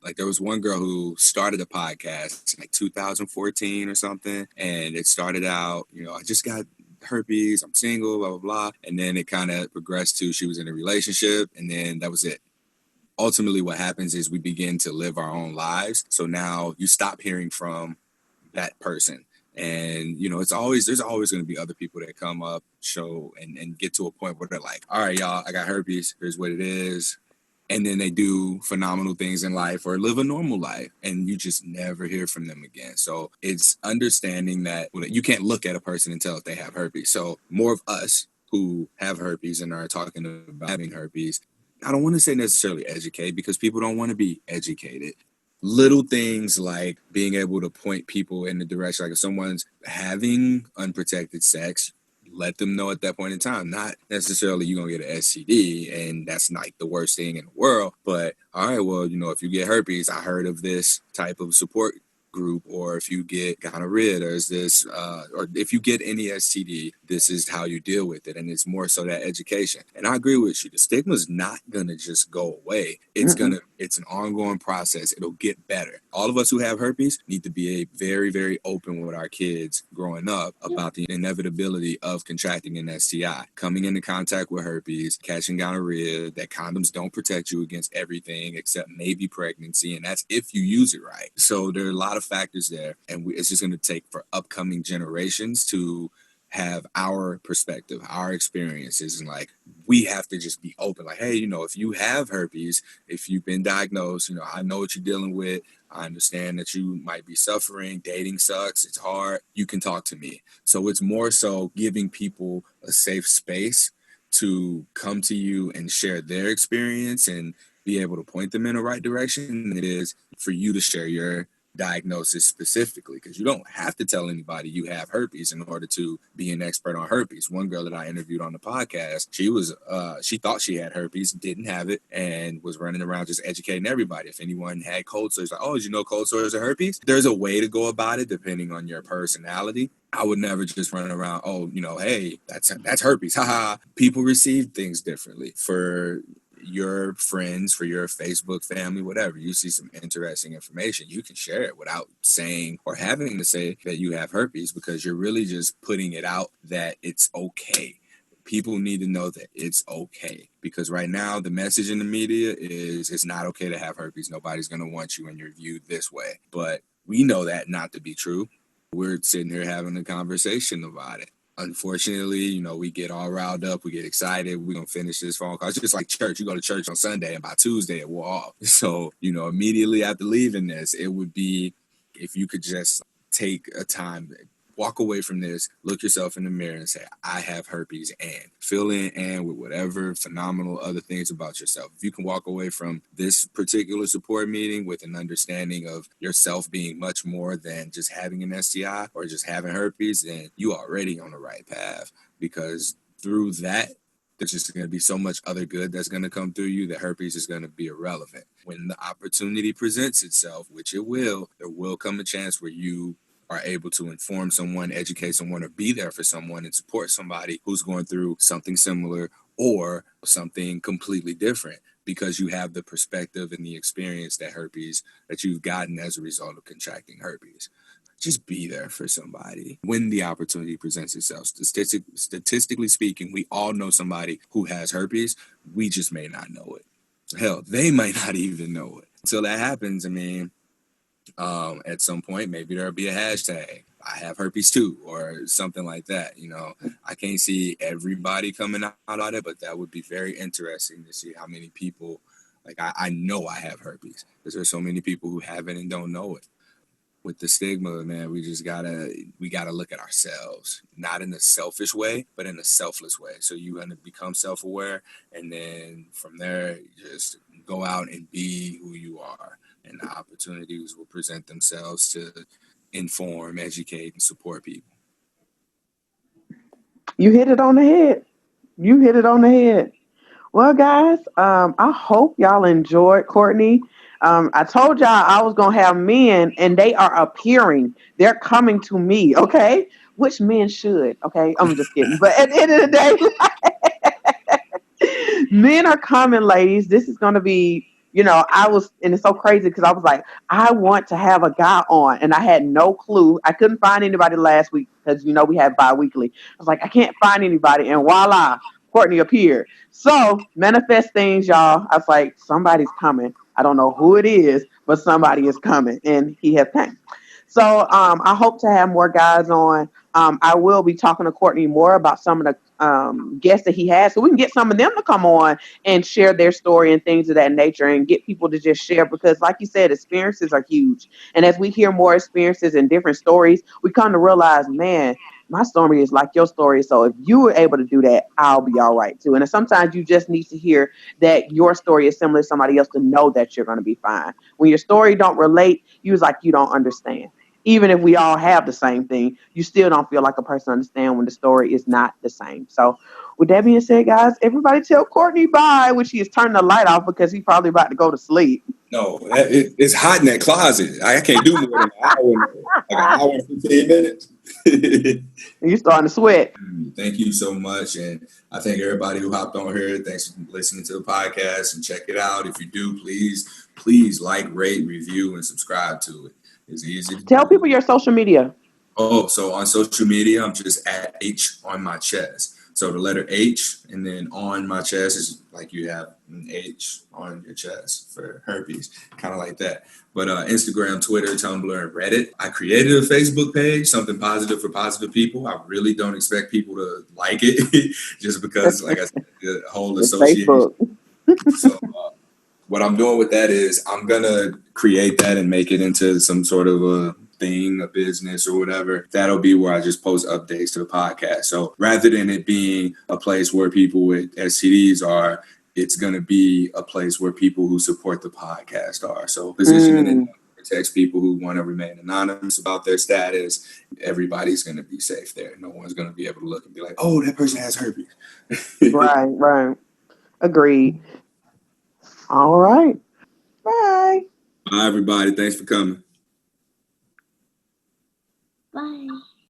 Like, there was one girl who started a podcast like 2014 or something. And it started out, I just got herpes, I'm single, blah, blah, blah. And then it kind of progressed to she was in a relationship, and then that was it. Ultimately, what happens is we begin to live our own lives. So now you stop hearing from that person. And, there's always going to be other people that come up, show, and get to a point where they're like, all right, y'all, I got herpes. Here's what it is. And then they do phenomenal things in life or live a normal life, and you just never hear from them again. So it's understanding that you can't look at a person and tell if they have herpes. So more of us who have herpes and are talking about having herpes, I don't want to say necessarily educate, because people don't want to be educated. Little things like being able to point people in the direction, like if someone's having unprotected sex, let them know at that point in time. Not necessarily you're going to get an STD, and that's not the worst thing in the world. But, all right, well, if you get herpes, I heard of this type of support group, or if you get gonorrhea, there's this, or if you get any STD, this is how you deal with it. And it's more so that education. And I agree with you. The stigma is not going to just go away. It's it's an ongoing process. It'll get better. All of us who have herpes need to be very, very open with our kids growing up about the inevitability of contracting an STI, coming into contact with herpes, catching gonorrhea, that condoms don't protect you against everything except maybe pregnancy. And that's if you use it right. So there are a lot of factors there. And it's just going to take for upcoming generations to have our perspective, our experiences, and like we have to just be open. Like, hey, if you have herpes, if you've been diagnosed, I know what you're dealing with. I understand that you might be suffering. Dating sucks. It's hard. You can talk to me. So it's more so giving people a safe space to come to you and share their experience and be able to point them in the right direction than it is for you to share your diagnosis specifically, because you don't have to tell anybody you have herpes in order to be an expert on herpes. One girl that I interviewed on the podcast, she thought she had herpes, didn't have it, and was running around just educating everybody. If anyone had cold sores, like, oh, did you know cold sores are herpes? There's a way to go about it depending on your personality. I would never just run around, hey, that's herpes. Haha. People receive things differently. For your friends, for your Facebook family, whatever, you see some interesting information, you can share it without saying or having to say that you have herpes, because you're really just putting it out that it's okay. People need to know that it's okay, because right now the message in the media is it's not okay to have herpes. Nobody's going to want you and you're viewed this way. But we know that not to be true. We're sitting here having a conversation about it. Unfortunately, we get all riled up, we get excited, we're going to finish this phone call. It's just like church. You go to church on Sunday and by Tuesday it will off. So, immediately after leaving this, it would be if you could just take a time, walk away from this, look yourself in the mirror and say, I have herpes, and fill in and with whatever phenomenal other things about yourself. If you can walk away from this particular support meeting with an understanding of yourself being much more than just having an STI or just having herpes, then you are already on the right path, because through that, there's just going to be so much other good that's going to come through you that herpes is going to be irrelevant. When the opportunity presents itself, which it will, there will come a chance where you are able to inform someone, educate someone, or be there for someone and support somebody who's going through something similar or something completely different, because you have the perspective and the experience that you've gotten as a result of contracting herpes. Just be there for somebody when the opportunity presents itself. Statistically speaking, we all know somebody who has herpes. We just may not know it. Hell, they might not even know it. Until that happens, at some point, maybe there'll be a hashtag, I have herpes too, or something like that. I can't see everybody coming out on it, but that would be very interesting to see how many people, like I know I have herpes, because there's so many people who have it and don't know it. With the stigma, man, we gotta look at ourselves, not in a selfish way, but in a selfless way. So you want to become self-aware, and then from there, just go out and be who you are. And the opportunities will present themselves to inform, educate, and support people. You hit it on the head. You hit it on the head. Well, guys, I hope y'all enjoyed Courtney. I told y'all I was gonna have men, and they are appearing. They're coming to me. Okay, which men should. Okay, I'm just kidding. But at the end of the day, men are coming, ladies. This is gonna be. And it's so crazy because I was like, I want to have a guy on, and I had no clue. I couldn't find anybody last week because we had bi-weekly. I was like, I can't find anybody, and voila, Courtney appeared. So manifest things, y'all. I was like, somebody's coming. I don't know who it is, but somebody is coming, and he has came. So I hope to have more guys on. I will be talking to Courtney more about some of the guests that he has, so we can get some of them to come on and share their story and things of that nature, and get people to just share, because like you said, experiences are huge. And as we hear more experiences and different stories, we come to realize, man, my story is like your story. So if you were able to do that, I'll be all right too. And sometimes you just need to hear that your story is similar to somebody else to know that you're going to be fine. When your story don't relate, you was like, you don't understand. Even if we all have the same thing, you still don't feel like a person understands when the story is not the same. So with that being said, guys, everybody tell Courtney bye, which he is turning the light off because he's probably about to go to sleep. No, it's hot in that closet. I can't do more than an hour, like an hour and 15 minutes. You starting to sweat. Thank you so much. And I thank everybody who hopped on here. Thanks for listening to the podcast and check it out. If you do, please like, rate, review, and subscribe to it. It's easy. Tell people your social media. Oh, so on social media, I'm just at H on my chest. So the letter H and then on my chest is like you have an H on your chest for herpes, kind of like that. But Instagram, Twitter, Tumblr, and Reddit. I created a Facebook page, something positive for positive people. I really don't expect people to like it just because, like I said, the whole association. Facebook. So what I'm doing with that is I'm going to create that and make it into some sort of a thing, a business or whatever. That'll be where I just post updates to the podcast. So rather than it being a place where people with STDs are, it's going to be a place where people who support the podcast are. So positioning it protects people who want to remain anonymous about their status. Everybody's going to be safe there. No one's going to be able to look and be like, oh, that person has herpes. Right. Agreed. All right. Bye. Bye, everybody. Thanks for coming. Bye.